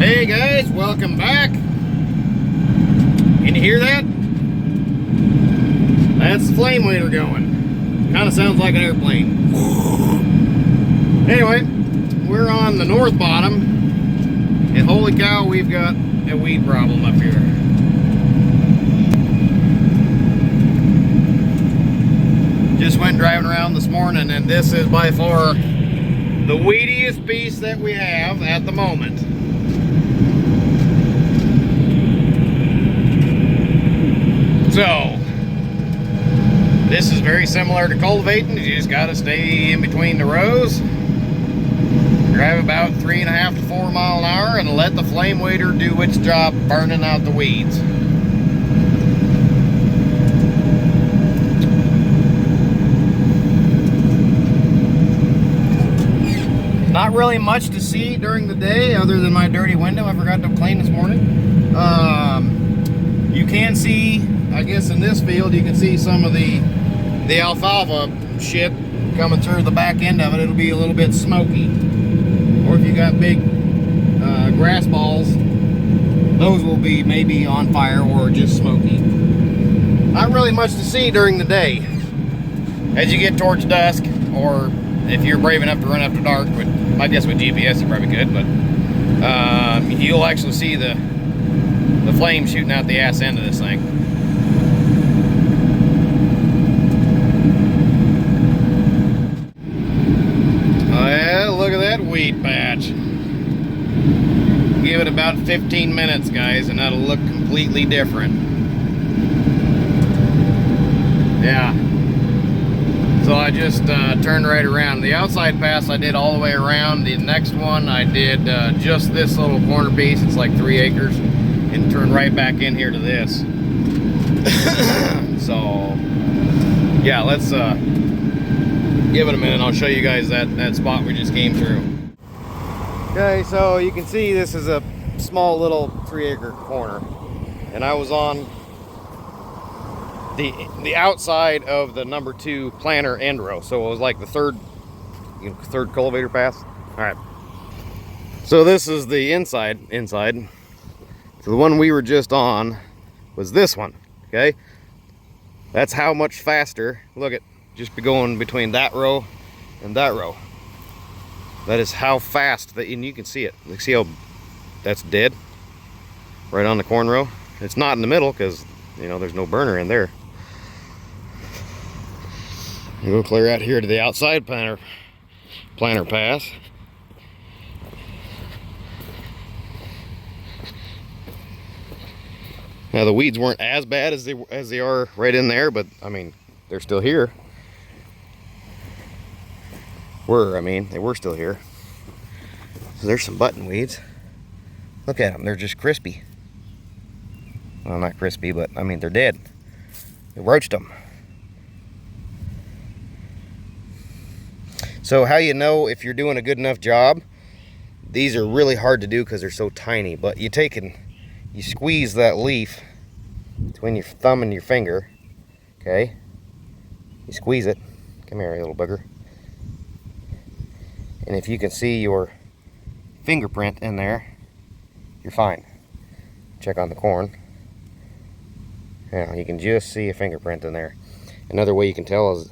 Hey guys, welcome back. Can you hear that? That's the flame waiter going. Kind of sounds like an airplane. Anyway, we're on the north bottom, and holy cow, we've got a weed problem up here. Just went driving around this morning, and this is by far the weediest piece that we have at the moment. So, this is very similar to cultivating. You just got to stay in between the rows, drive about 3.5 to 4 miles an hour, and let the flame waiter do its job burning out the weeds. Not really much to see during the day other than my dirty window I forgot to clean this morning. You can see, I guess in this field, you can see some of the alfalfa shit coming through the back end of it. It'll be a little bit smoky. Or if you got big grass balls, those will be maybe on fire or just smoky. Not really much to see during the day. As you get towards dusk, or if you're brave enough to run after dark, but I guess with GPS you probably could, but you'll actually see the flame shooting out the ass end of this thing. Well, look at that weed patch. Give it about 15 minutes, guys, and that'll look completely different. Yeah. So I just turned right around. The outside pass I did all the way around. The next one I did just this little corner piece. It's like 3 acres. And turned right back in here to this. So, yeah, let's give it a minute. I'll show you guys that spot we just came through. Okay, so you can see this is a small little 3-acre corner. And I was on the outside of the number 2 planter end row, so it was like the third cultivator pass. All right, so this is the inside. So the one we were just on was this one. Okay, that's how much faster. Look at, just be going between that row and that row. That is how fast that, and you can see it. Like, see how that's dead right on the corn row. It's not in the middle because, you know, there's no burner in there. We'll go clear out here to the outside planter pass. Now the weeds weren't as bad as they are right in there, but I mean, they're still here. They were still here. So there's some button weeds. Look at them, they're just crispy. Well, not crispy, but I mean, they're dead. They roached them. So how you know if you're doing a good enough job, these are really hard to do because they're so tiny, but you take and you squeeze that leaf between your thumb and your finger, okay? You squeeze it. Come here, you little bugger. And if you can see your fingerprint in there, you're fine. Check on the corn. Yeah, you can just see a fingerprint in there. Another way you can tell is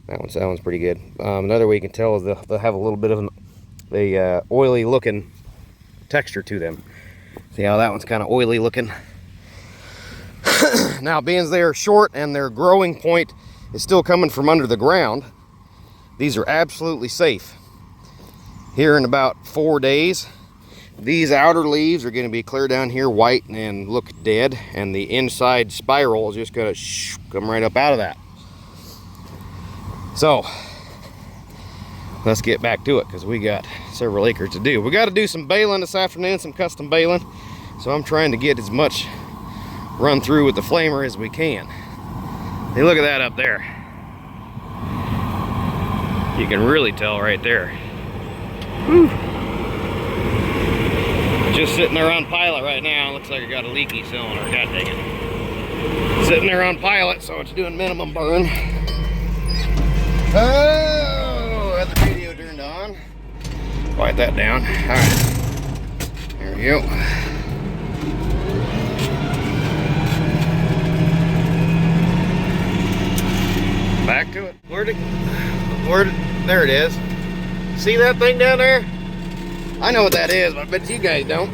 that one's pretty good. Another way you can tell is they'll have a little bit of a oily looking texture to them. See how that one's kind of oily looking? Now, being they are short and their growing point is still coming from under the ground, these are absolutely safe. Here in about 4 days, these outer leaves are going to be clear down here white and look dead, and the inside spiral is just going to come right up out of that. So let's get back to it because we got several acres to do. We got to do some baling this afternoon, some custom baling. So I'm trying to get as much run through with the flamer as we can. Hey, look at that up there. You can really tell right there. Whew. Just sitting there on pilot right now. Looks like I got a leaky cylinder. God dang it. Sitting there on pilot, so it's doing minimum burn. Oh, had the radio turned on. Quiet that down. All right. There we go. Back to it. There it is. See that thing down there? I know what that is, but I bet you guys don't.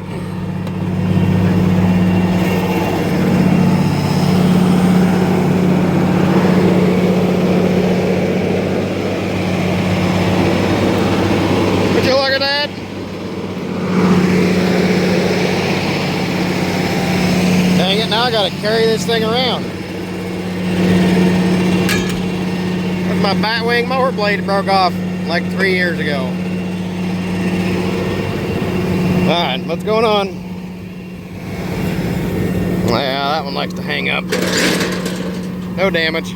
Would you look at that? Dang it, now I gotta carry this thing around. My Batwing mower blade broke off like 3 years ago. Alright, what's going on? Yeah, that one likes to hang up. No damage.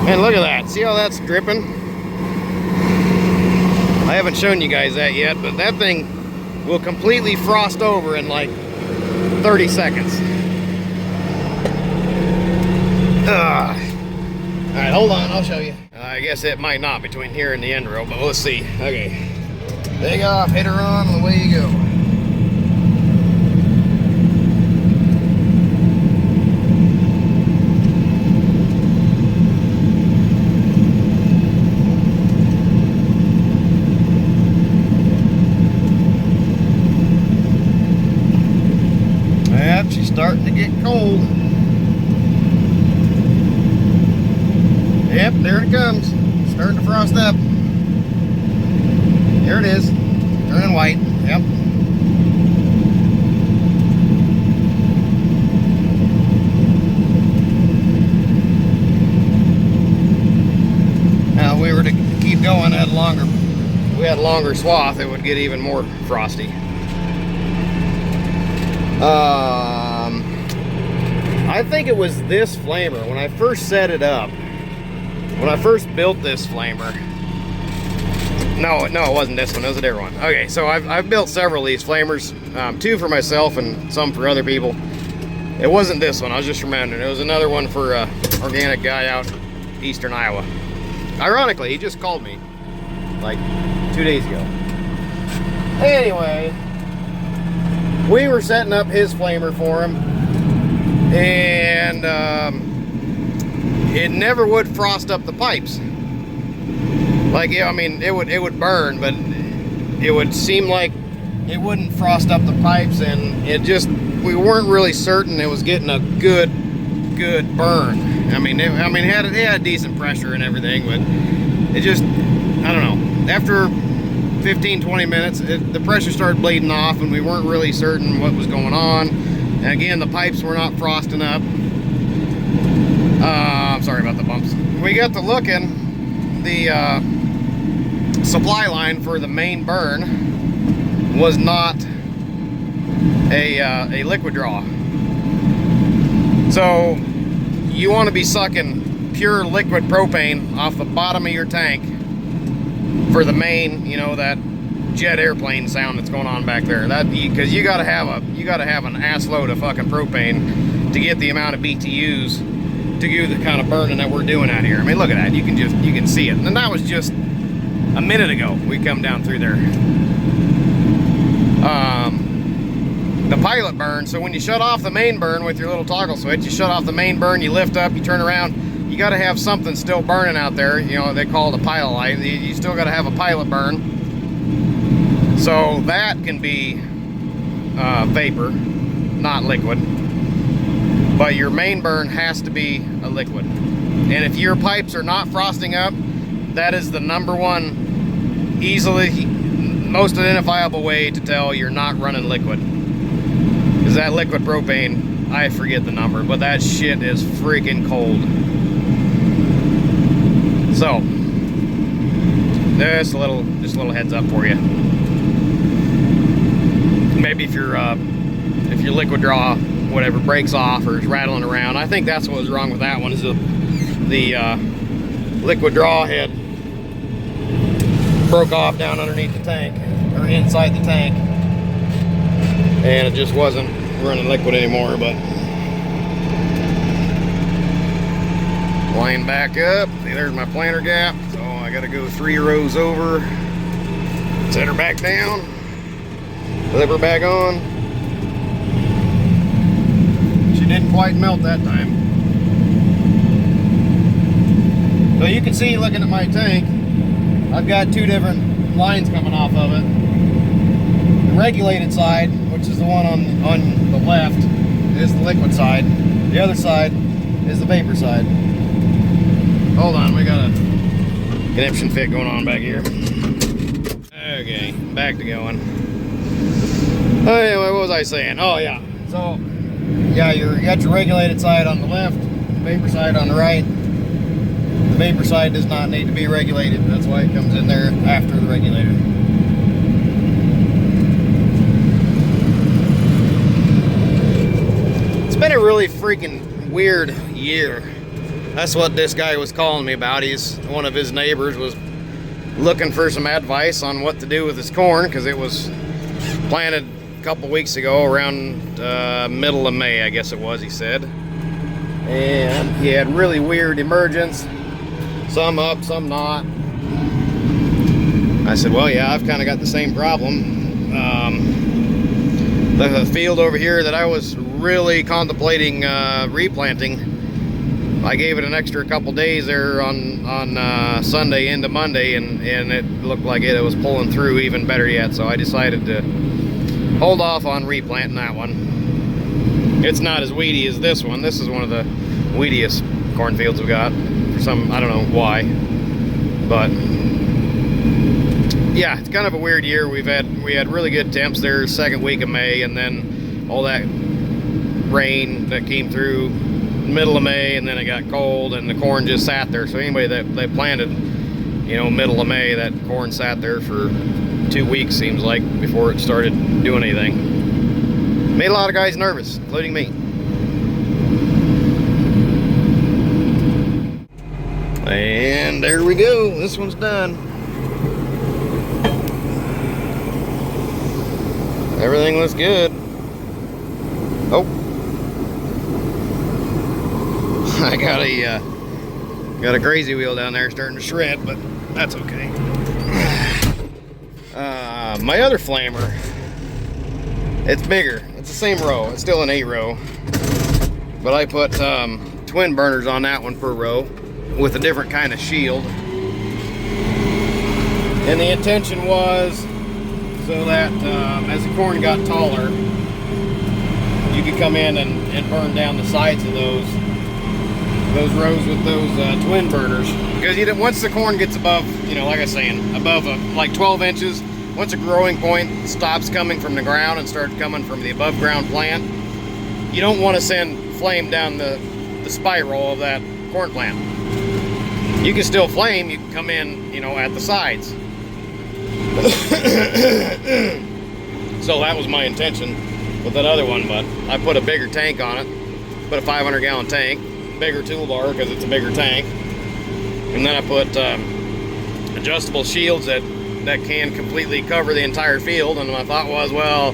Man, look at that. See how that's dripping? I haven't shown you guys that yet, but that thing will completely frost over in like 30 seconds. Alright, hold on, I'll show you. I guess it might not between here and the end row, but let's see. Okay. Big off, hit her on, and away you go. Yep, she's starting to get cold. Yep, there it comes. Starting to frost up. There it is. Turning white. Yep. Now, if we were to keep going, we had longer swath, it would get even more frosty. I think it was this flamer when I first set it up. When I first built this flamer, no, it wasn't this one, it was a different one. Okay, so I've built several of these flamers, 2 for myself and some for other people. It wasn't this one, I was just remembering. It was another one for an organic guy out eastern Iowa. Ironically, he just called me like 2 days ago. Anyway, we were setting up his flamer for him, and it never would frost up the pipes. Like, I mean, it would burn, but it would seem like it wouldn't frost up the pipes, and we weren't really certain it was getting a good burn. I mean, it had decent pressure and everything, but it just, I don't know. After 15-20 minutes, the pressure started bleeding off, and we weren't really certain what was going on. And again, the pipes were not frosting up. I'm sorry about the bumps. We got to looking, the supply line for the main burn was not a liquid draw. So you want to be sucking pure liquid propane off the bottom of your tank for the main, you know, that jet airplane sound that's going on back there. That, because you gotta have an ass load of fucking propane to get the amount of BTUs to do the kind of burning that we're doing out here. I mean, look at that. You can see it. And that was just a minute ago. We come down through there. The pilot burn. So when you shut off the main burn with your little toggle switch, you shut off the main burn, you lift up, you turn around. You got to have something still burning out there. You know, they call it a pilot light. You still got to have a pilot burn. So that can be vapor, not liquid. But your main burn has to be a liquid. And if your pipes are not frosting up, that is the #1 easily most identifiable way to tell you're not running liquid. Because that liquid propane, I forget the number, but that shit is freaking cold. So just a little heads up for you. Maybe if your liquid draw, whatever, breaks off or is rattling around. I think that's what was wrong with that one, is the liquid draw head broke off down underneath the tank, or inside the tank, and it just wasn't running liquid anymore. But line back up, see, there's my planter gap, so I gotta go 3 rows over Set her back down. Flip her back on. She didn't quite melt that time. So you can see, looking at my tank, I've got two different lines coming off of it. The regulated side, which is the one on the left, is the liquid side. The other side is the vapor side. Hold on, we got a conniption fit going on back here. Okay, back to going. Anyway, what was I saying? Oh yeah, so yeah, you got your regulated side on the left, vapor side on the right. The vapor side does not need to be regulated. That's why it comes in there after the regulator. It's been a really freaking weird year. That's what this guy was calling me about. One of his neighbors was looking for some advice on what to do with his corn, because it was planted a couple weeks ago around middle of May, I guess it was, he said. And he had really weird emergence. Some up, some not. I said, well, yeah, I've kind of got the same problem. The field over here that I was really contemplating replanting, I gave it an extra couple days there on Sunday into Monday, and it looked like it was pulling through even better yet. So I decided to hold off on replanting that one. It's not as weedy as this one. This is one of the weediest cornfields we've got. For some, I don't know why, but yeah, it's kind of a weird year. We had really good temps there second week of May, and then all that rain that came through middle of May, and then it got cold and the corn just sat there. So anyway, they planted, you know, middle of May, that corn sat there for 2 weeks, seems like, before it started doing anything. Made a lot of guys nervous, including me. And there we go, this one's done. Everything looks good. Oh, I got a crazy wheel down there starting to shred, but that's okay. My other flamer, it's bigger. It's the same row. It's still an 8 row, but I put twin burners on that one per row with a different kind of shield. And the intention was so that as the corn got taller, you could come in and burn down the sides of those rows with those twin burners. Because once the corn gets above, you know, like I was saying, above like 12 inches, once a growing point stops coming from the ground and starts coming from the above ground plant, you don't want to send flame down the spiral of that corn plant. You can still flame, you can come in, you know, at the sides. So that was my intention with that other one, but I put a bigger tank on it, put a 500 gallon tank, bigger toolbar because it's a bigger tank, and then I put adjustable shields that can completely cover the entire field. And my thought was, well,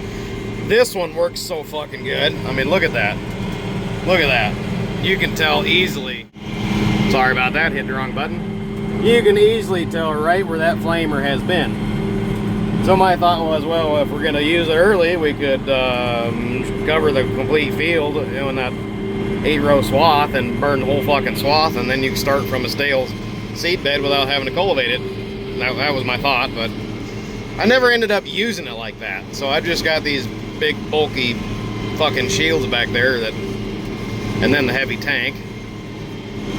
this one works so fucking good. I mean, look at that. Look at that. You can tell easily. Sorry about that, hit the wrong button. You can easily tell right where that flamer has been. So my thought was, well, if we're gonna use it early, we could cover the complete field, you know, in that 8 row swath, and burn the whole fucking swath, and then you can start from a stale seed bed without having to cultivate it. That was my thought, but I never ended up using it like that. So I've just got these big bulky fucking shields back there and then the heavy tank.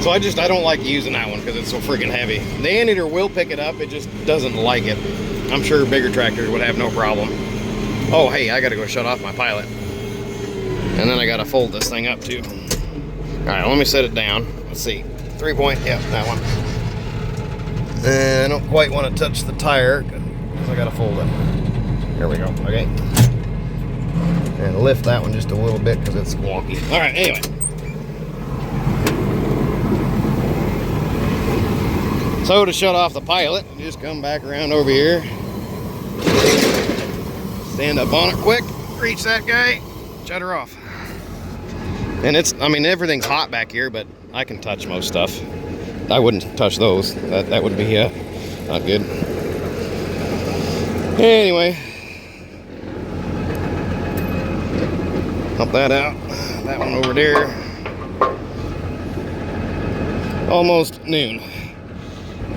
So I don't like using that one because it's so freaking heavy. The anteater will pick it up, it just doesn't like it. I'm sure bigger tractors would have no problem. Oh, hey, I gotta go shut off my pilot. And then I gotta fold this thing up too. All right, let me set it down. Let's see, 3-point, yeah, that one. I don't quite want to touch the tire because I gotta fold it. There we go, okay. And lift that one just a little bit because it's wonky. All right, anyway. So to shut off the pilot, you just come back around over here. Stand up on it quick, reach that guy, shut her off. And I mean, everything's hot back here, but I can touch most stuff. I wouldn't touch those. That would be not good. Anyway, help that out. That one over there. Almost noon.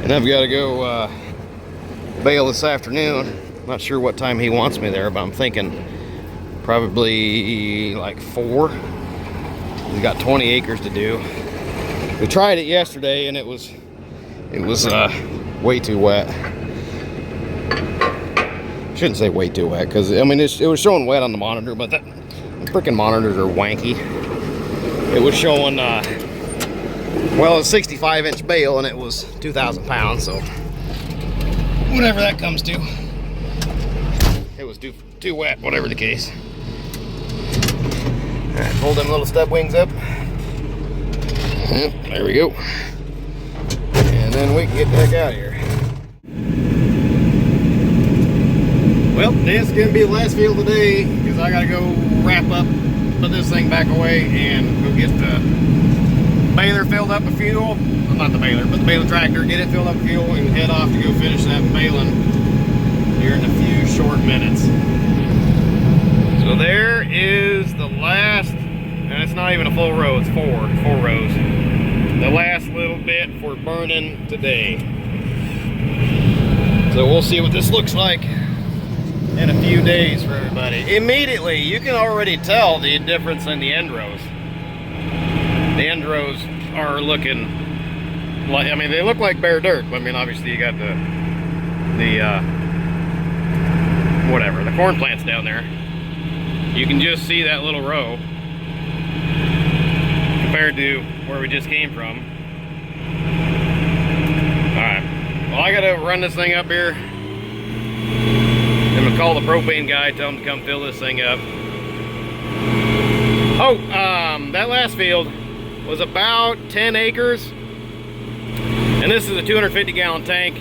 And I've got to go bale this afternoon. Not sure what time he wants me there, but I'm thinking probably like 4. We got 20 acres to do. We tried it yesterday and it was way too wet. Shouldn't say way too wet, because I mean it was showing wet on the monitor, but the freaking monitors are wanky. It was showing well, it's 65-inch bale and it was 2,000 pounds, so whatever that comes to. It was too wet, whatever the case. Alright, pull them little stub wings up. Yep, there we go. And then we can get the heck out of here. Well, this is going to be the last field today, because I got to go wrap up, put this thing back away, and go get the baler filled up with fuel. Well, not the baler, but the baler tractor, get it filled up with fuel, and head off to go finish that baling here in a few short minutes. So there is the last, and it's not even a full row, it's four rows. The last little bit for burning today. So we'll see what this looks like in a few days for everybody. Immediately, you can already tell the difference in the end rows. The end rows are looking like, I mean, they look like bare dirt. I mean, obviously you got the whatever, the corn plants down there. You can just see that little row compared to where we just came from. Alright, well, I gotta run this thing up here. I'm gonna call the propane guy, tell him to come fill this thing up. Oh, that last field was about 10 acres. And this is a 250 gallon tank.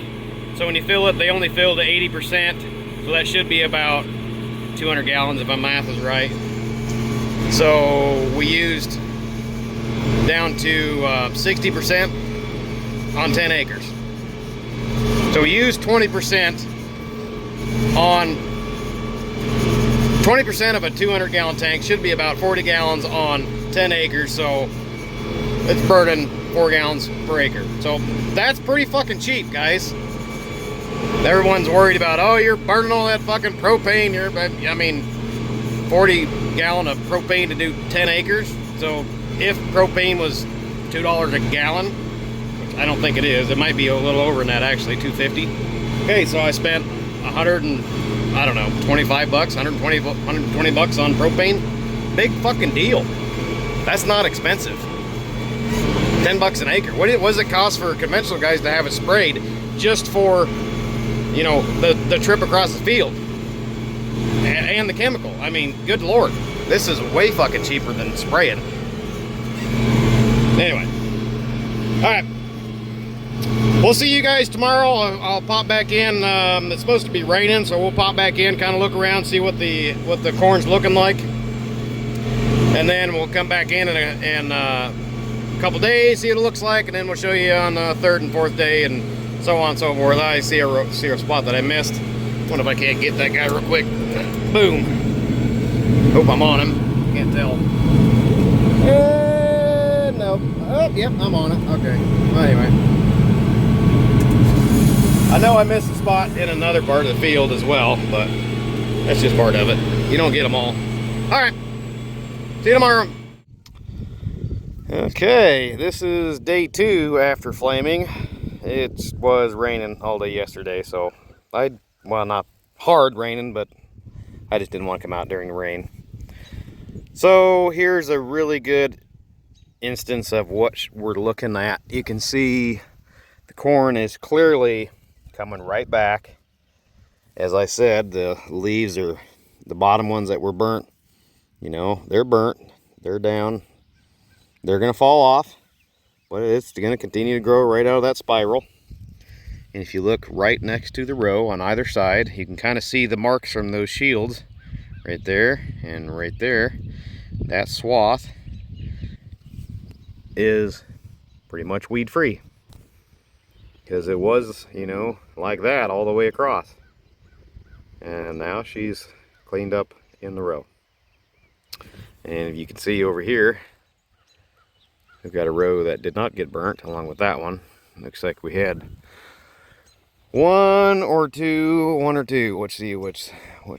So when you fill it, they only fill to 80%. So that should be about 200 gallons if my math is right. So we used down to 60% on 10 acres. So we used 20% on 20% of a 200 gallon tank, should be about 40 gallons on 10 acres. So it's burning 4 gallons per acre. So that's pretty fucking cheap, guys. Everyone's worried about, oh, you're burning all that fucking propane. I mean, 40 gallon of propane to do 10 acres. So if propane was $2 a gallon, which I don't think it is, it might be a little over than that actually, $2.50. Okay, so I spent 25 bucks, 120 bucks on propane. Big fucking deal. That's not expensive. 10 bucks an acre. What does it cost for conventional guys to have it sprayed just for, you know, the trip across the field and the chemical? I mean, good lord, this is way fucking cheaper than spraying. Anyway, all right, we'll see you guys tomorrow. I'll pop back in. It's supposed to be raining, so we'll pop back in, kind of look around, see what the corn's looking like, and then we'll come back in a couple days, see what it looks like, and then we'll show you on the 3rd and 4th day, and so on and so forth. I see a spot that I missed. Wonder if I can't get that guy real quick. Boom. Hope I'm on him. Can't tell. No. Oh, yep, I'm on it. Okay. Well, anyway. I know I missed a spot in another part of the field as well, but that's just part of it. You don't get them all. All right. See you tomorrow. Okay, this is day 2 after flaming. It was raining all day yesterday, so well, not hard raining, but I just didn't want to come out during the rain. So here's a really good instance of what we're looking at. You can see the corn is clearly coming right back. As I said, the leaves are the bottom ones that were burnt. You know, they're burnt, they're down, they're gonna fall off, but it's gonna continue to grow right out of that spiral. And if you look right next to the row on either side, you can kind of see the marks from those shields right there and right there. That swath is pretty much weed free, because it was, you know, like that all the way across. And now she's cleaned up in the row. And if you can see over here, we've got a row that did not get burnt along with that one. Looks like we had one or two. Let's see which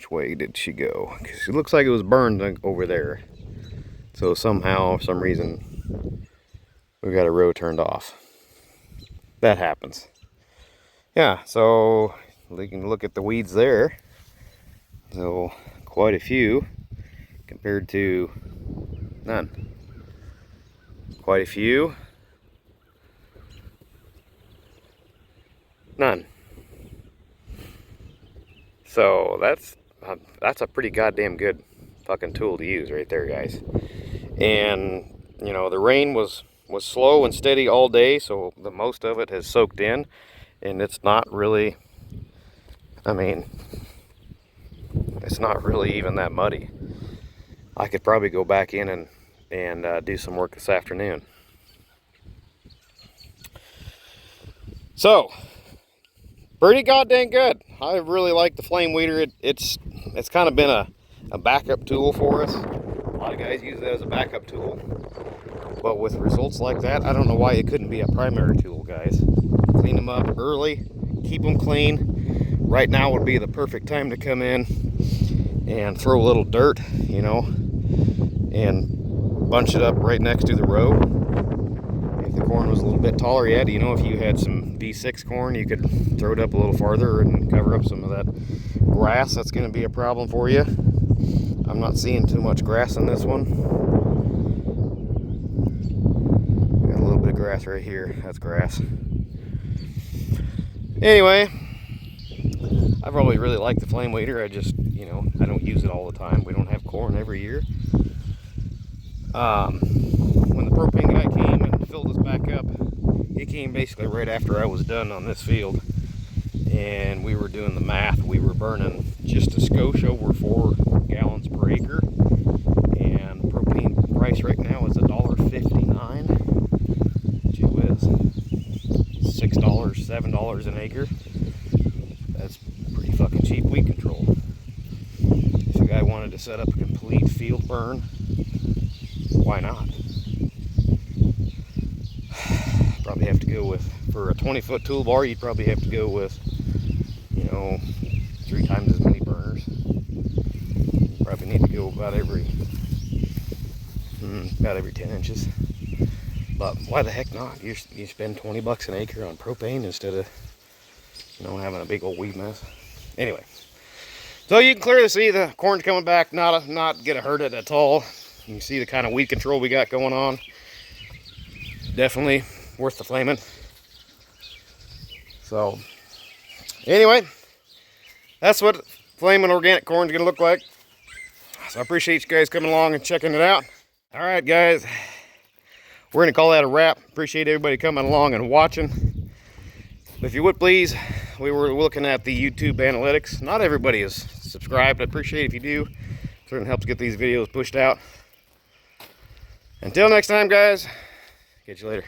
way did she go? 'Cause it looks like it was burned over there. So somehow, for some reason, we got a row turned off. That happens. Yeah, so we can look at the weeds there. So quite a few compared to none. Quite a few. None. So that's a pretty goddamn good fucking tool to use right there, guys. And you know, the rain was slow and steady all day, so the most of it has soaked in, and it's not really, I mean, it's not really even that muddy. I could probably go back in and do some work this afternoon. So pretty goddamn good. I really like the flame weeder. It's kind of been a backup tool for us. A lot of guys use it as a backup tool, but with results like that, I don't know why it couldn't be a primary tool, guys. Clean them up early, keep them clean. Right now would be the perfect time to come in and throw a little dirt, you know, and bunch it up right next to the row. If the corn was a little bit taller yet, you know, if you had some V6 corn, you could throw it up a little farther and cover up some of that grass. That's going to be a problem for you. I'm not seeing too much grass in this one. Got a little bit of grass right here. That's grass. Anyway, I've always really liked the flame weeder. I just, you know, I don't use it all the time. We don't have corn every year. When the propane guy came and filled us back up, he came basically right after I was done on this field, and we were doing the math. We were burning just a skosh over 4 gallons per acre, and the propane price right now is $1.59. Gee whiz, $6, $7 an acre. That's pretty fucking cheap weed control. If a guy wanted to set up a complete field burn, why not? Probably have to go with, for a 20-foot toolbar, you'd probably have to go with, you know, 3 times as many burners. Probably need to go about every 10 inches. But why the heck not? You spend 20 bucks an acre on propane instead of, you know, having a big old weed mess. Anyway, so you can clearly see the corn's coming back, not gonna hurt it at all. You can see the kind of weed control we got going on. Definitely worth the flaming. So anyway, that's what flaming organic corn is going to look like. So I appreciate you guys coming along and checking it out. All right, guys, we're going to call that a wrap. Appreciate everybody coming along and watching. If you would please, we were looking at the YouTube analytics. Not everybody is subscribed. I appreciate it if you do. It certainly helps get these videos pushed out. Until next time, guys, catch you later.